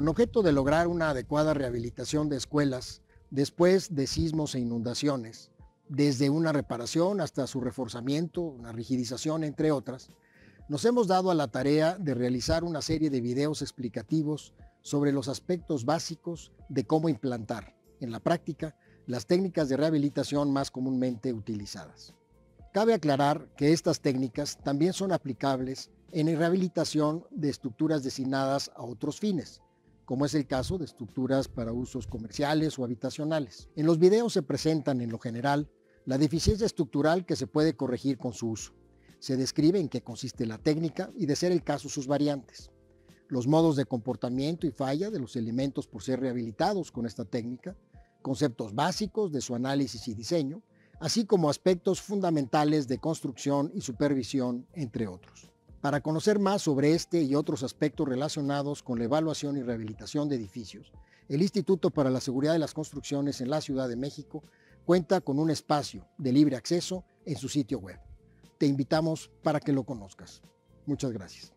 con objeto de lograr una adecuada rehabilitación de escuelas después de sismos e inundaciones, desde una reparación hasta su reforzamiento, una rigidización, entre otras. Nos hemos dado a la tarea de realizar una serie de videos explicativos sobre los aspectos básicos de cómo implantar, en la práctica, las técnicas de rehabilitación más comúnmente utilizadas. Cabe aclarar que estas técnicas también son aplicables en la rehabilitación de estructuras destinadas a otros fines, como es el caso de estructuras para usos comerciales o habitacionales. En los videos se presentan, en lo general, la deficiencia estructural que se puede corregir con su uso. Se describe en qué consiste la técnica y, de ser el caso, sus variantes. Los modos de comportamiento y falla de los elementos por ser rehabilitados con esta técnica, conceptos básicos de su análisis y diseño, así como aspectos fundamentales de construcción y supervisión, entre otros. Para conocer más sobre este y otros aspectos relacionados con la evaluación y rehabilitación de edificios, el Instituto para la Seguridad de las Construcciones en la Ciudad de México cuenta con un espacio de libre acceso en su sitio web. Te invitamos para que lo conozcas. Muchas gracias.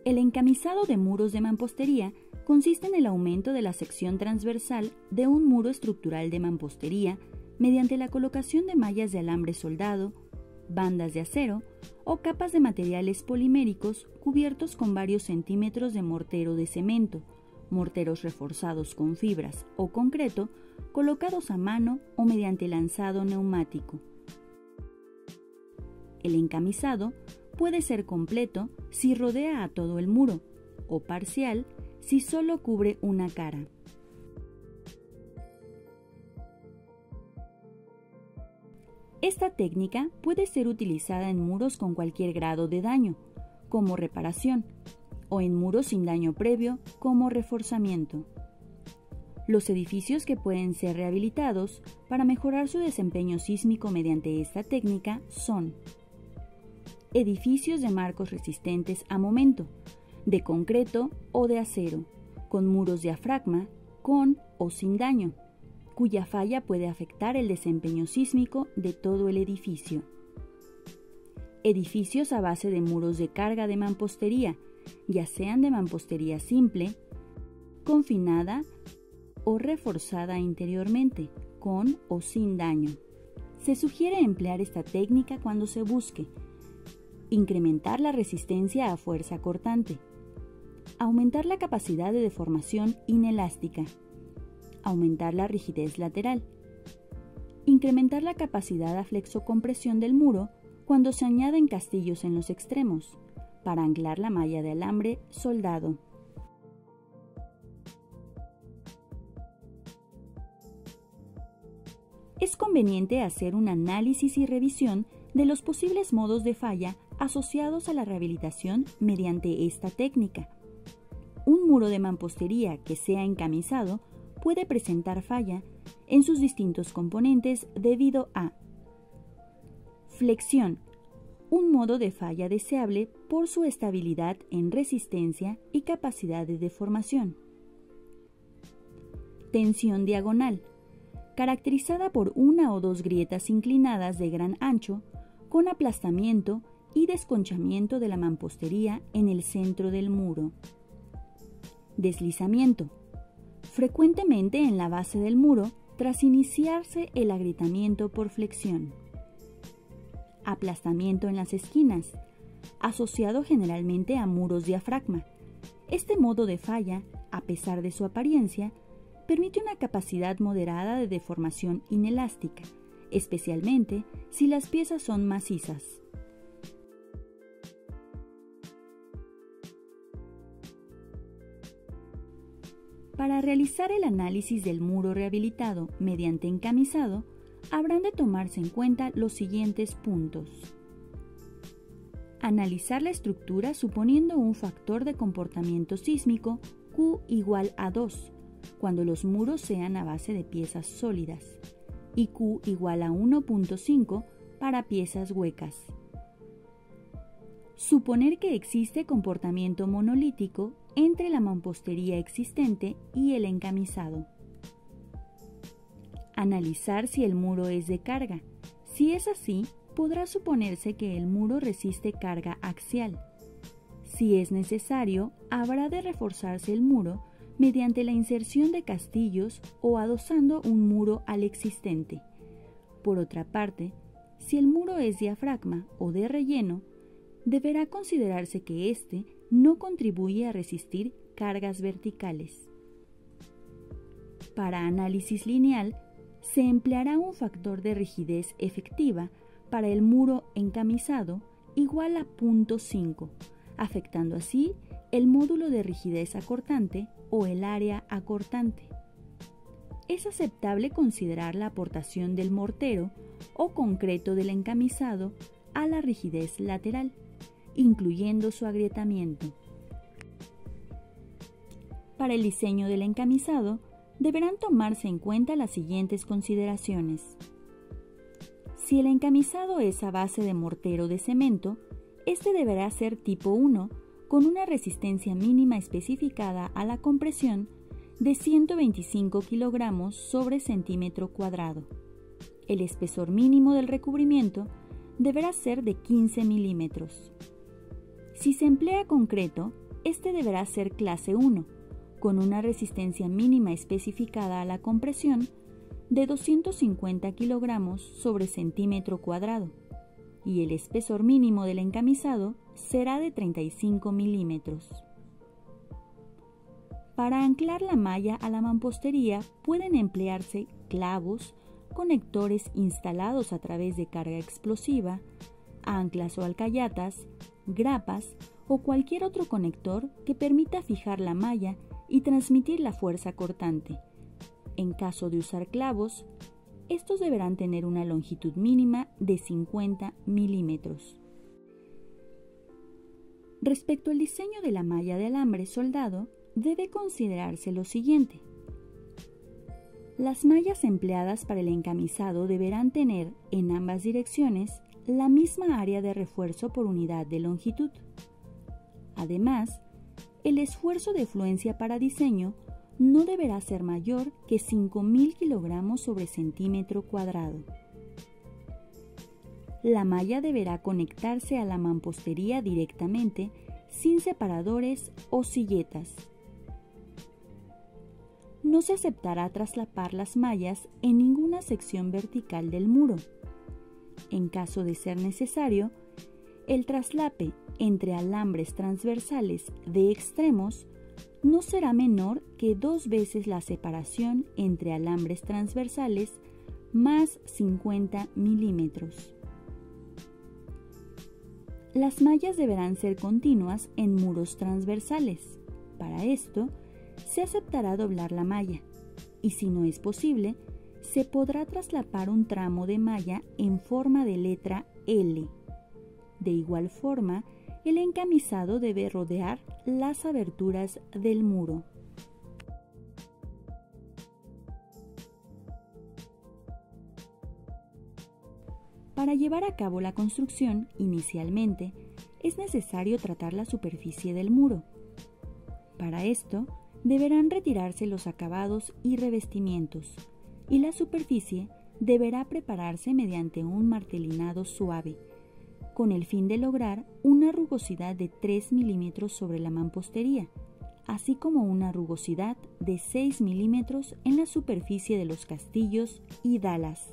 El encamisado de muros de mampostería consiste en el aumento de la sección transversal de un muro estructural de mampostería mediante la colocación de mallas de alambre soldado, bandas de acero o capas de materiales poliméricos cubiertos con varios centímetros de mortero de cemento, morteros reforzados con fibras o concreto, colocados a mano o mediante lanzado neumático. El encamisado puede ser completo si rodea a todo el muro, o parcial si solo cubre una cara. Esta técnica puede ser utilizada en muros con cualquier grado de daño, como reparación, o en muros sin daño previo, como reforzamiento. Los edificios que pueden ser rehabilitados para mejorar su desempeño sísmico mediante esta técnica son: edificios de marcos resistentes a momento, de concreto o de acero, con muros diafragma, con o sin daño, cuya falla puede afectar el desempeño sísmico de todo el edificio. Edificios a base de muros de carga de mampostería, ya sean de mampostería simple, confinada o reforzada interiormente, con o sin daño. Se sugiere emplear esta técnica cuando se busque incrementar la resistencia a fuerza cortante, aumentar la capacidad de deformación inelástica, aumentar la rigidez lateral, incrementar la capacidad de flexocompresión del muro cuando se añaden castillos en los extremos, para anclar la malla de alambre soldado. Es conveniente hacer un análisis y revisión de los posibles modos de falla asociados a la rehabilitación mediante esta técnica. Un muro de mampostería que sea encamisado puede presentar falla en sus distintos componentes debido a flexión, un modo de falla deseable por su estabilidad en resistencia y capacidad de deformación. Tensión diagonal, caracterizada por una o dos grietas inclinadas de gran ancho, con aplastamiento y desconchamiento de la mampostería en el centro del muro. Deslizamiento, frecuentemente en la base del muro tras iniciarse el agrietamiento por flexión. Aplastamiento en las esquinas, asociado generalmente a muros diafragma. Este modo de falla, a pesar de su apariencia, permite una capacidad moderada de deformación inelástica, especialmente si las piezas son macizas. Para realizar el análisis del muro rehabilitado mediante encamisado, habrán de tomarse en cuenta los siguientes puntos. Analizar la estructura suponiendo un factor de comportamiento sísmico Q igual a 2, cuando los muros sean a base de piezas sólidas, y Q igual a 1.5 para piezas huecas. Suponer que existe comportamiento monolítico entre la mampostería existente y el encamisado. Analizar si el muro es de carga. Si es así, podrá suponerse que el muro resiste carga axial. Si es necesario, habrá de reforzarse el muro mediante la inserción de castillos o adosando un muro al existente. Por otra parte, si el muro es diafragma o de relleno, deberá considerarse que éste no contribuye a resistir cargas verticales. Para análisis lineal, se empleará un factor de rigidez efectiva para el muro encamisado igual a 0.5, afectando así el módulo de rigidez acortante o el área acortante. Es aceptable considerar la aportación del mortero o concreto del encamisado a la rigidez lateral, incluyendo su agrietamiento. Para el diseño del encamisado, deberán tomarse en cuenta las siguientes consideraciones. Si el encamisado es a base de mortero de cemento, este deberá ser tipo 1 con una resistencia mínima especificada a la compresión de 125 kilogramos sobre centímetro cuadrado. El espesor mínimo del recubrimiento deberá ser de 15 milímetros. Si se emplea concreto, este deberá ser clase 1, con una resistencia mínima especificada a la compresión de 250 kilogramos sobre centímetro cuadrado, y el espesor mínimo del encamisado será de 35 milímetros. Para anclar la malla a la mampostería pueden emplearse clavos, conectores instalados a través de carga explosiva, anclas o alcayatas, grapas o cualquier otro conector que permita fijar la malla y transmitir la fuerza cortante. En caso de usar clavos, estos deberán tener una longitud mínima de 50 milímetros. Respecto al diseño de la malla de alambre soldado, debe considerarse lo siguiente. Las mallas empleadas para el encamisado deberán tener, en ambas direcciones, la misma área de refuerzo por unidad de longitud. Además, el esfuerzo de fluencia para diseño no deberá ser mayor que 5.000 kilogramos sobre centímetro cuadrado. La malla deberá conectarse a la mampostería directamente, sin separadores o silletas. No se aceptará traslapar las mallas en ninguna sección vertical del muro. En caso de ser necesario, el traslape entre alambres transversales de extremos no será menor que 2 veces la separación entre alambres transversales más 50 milímetros. Las mallas deberán ser continuas en muros transversales. Para esto, se aceptará doblar la malla y, si no es posible, se podrá traslapar un tramo de malla en forma de letra L. De igual forma, el encamisado debe rodear las aberturas del muro. Para llevar a cabo la construcción, inicialmente, es necesario tratar la superficie del muro. Para esto, deberán retirarse los acabados y revestimientos, y la superficie deberá prepararse mediante un martelinado suave, con el fin de lograr una rugosidad de 3 milímetros sobre la mampostería, así como una rugosidad de 6 milímetros en la superficie de los castillos y dalas.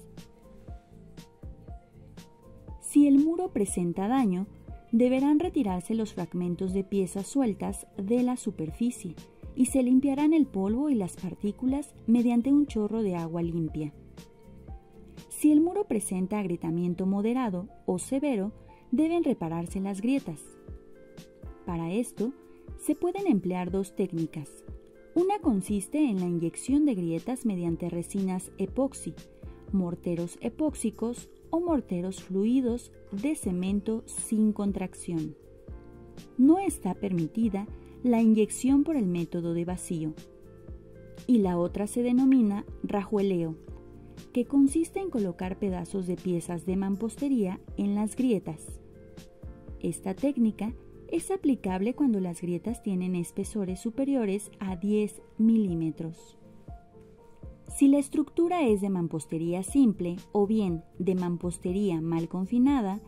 Si el muro presenta daño, deberán retirarse los fragmentos de piezas sueltas de la superficie y se limpiarán el polvo y las partículas mediante un chorro de agua limpia. Si el muro presenta agrietamiento moderado o severo, deben repararse las grietas. Para esto, se pueden emplear 2 técnicas. Una consiste en la inyección de grietas mediante resinas epoxi, morteros epóxicos o morteros fluidos de cemento sin contracción. No está permitida la inyección por el método de vacío. Y la otra se denomina rajueleo, que consiste en colocar pedazos de piezas de mampostería en las grietas. Esta técnica es aplicable cuando las grietas tienen espesores superiores a 10 milímetros. Si la estructura es de mampostería simple o bien de mampostería mal confinada,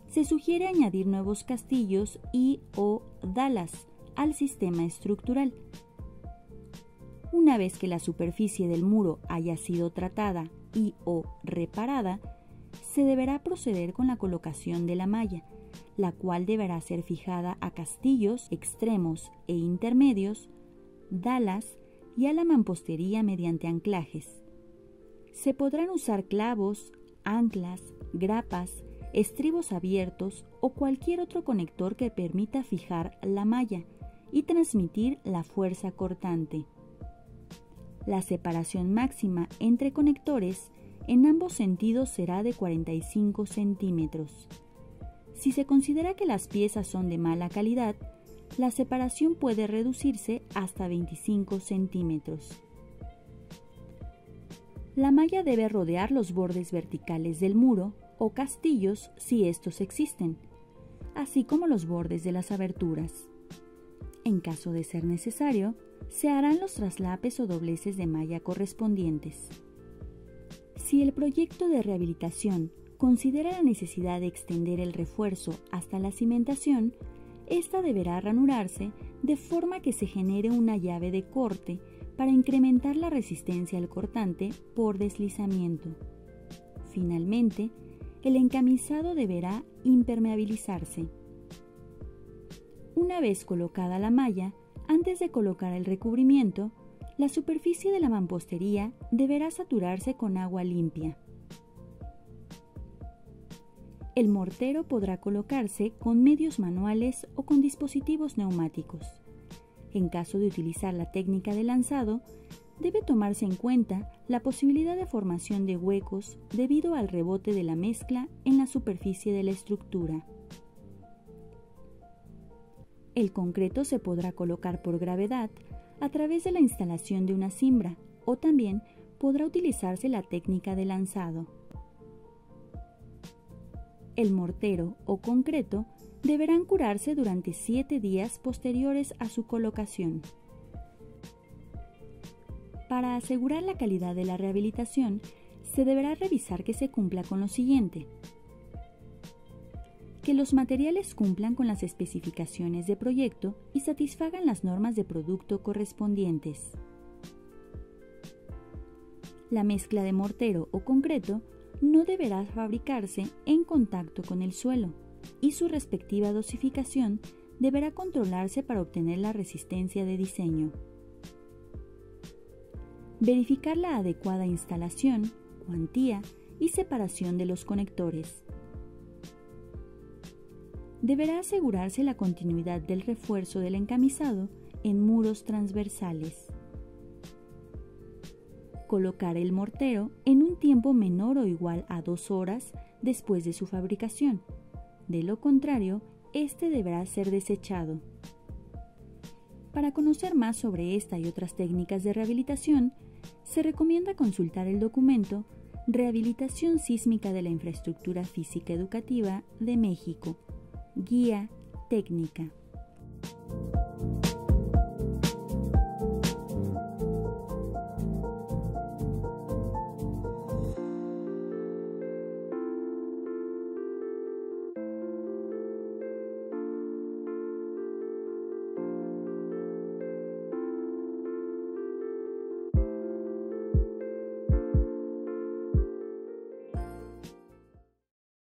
se sugiere añadir nuevos castillos y/o dalas al sistema estructural. Una vez que la superficie del muro haya sido tratada y/o reparada, se deberá proceder con la colocación de la malla, la cual deberá ser fijada a castillos extremos e intermedios, dalas y a la mampostería mediante anclajes. Se podrán usar clavos, anclas, grapas, estribos abiertos o cualquier otro conector que permita fijar la malla y transmitir la fuerza cortante. La separación máxima entre conectores en ambos sentidos será de 45 centímetros. Si se considera que las piezas son de mala calidad, la separación puede reducirse hasta 25 centímetros. La malla debe rodear los bordes verticales del muro o castillos si estos existen, así como los bordes de las aberturas. En caso de ser necesario, se harán los traslapes o dobleces de malla correspondientes. Si el proyecto de rehabilitación considera la necesidad de extender el refuerzo hasta la cimentación, esta deberá ranurarse de forma que se genere una llave de corte para incrementar la resistencia al cortante por deslizamiento. Finalmente, el encamisado deberá impermeabilizarse. Una vez colocada la malla, antes de colocar el recubrimiento, la superficie de la mampostería deberá saturarse con agua limpia. El mortero podrá colocarse con medios manuales o con dispositivos neumáticos. En caso de utilizar la técnica de lanzado, debe tomarse en cuenta la posibilidad de formación de huecos debido al rebote de la mezcla en la superficie de la estructura. El concreto se podrá colocar por gravedad a través de la instalación de una cimbra o también podrá utilizarse la técnica de lanzado. El mortero o concreto deberán curarse durante 7 días posteriores a su colocación. Para asegurar la calidad de la rehabilitación, se deberá revisar que se cumpla con lo siguiente: que los materiales cumplan con las especificaciones de proyecto y satisfagan las normas de producto correspondientes. La mezcla de mortero o concreto no deberá fabricarse en contacto con el suelo y su respectiva dosificación deberá controlarse para obtener la resistencia de diseño. Verificar la adecuada instalación, cuantía y separación de los conectores. Deberá asegurarse la continuidad del refuerzo del encamisado en muros transversales. Colocar el mortero en un tiempo menor o igual a 2 horas después de su fabricación. De lo contrario, este deberá ser desechado. Para conocer más sobre esta y otras técnicas de rehabilitación, se recomienda consultar el documento Rehabilitación sísmica de la infraestructura física educativa de México, Guía Técnica.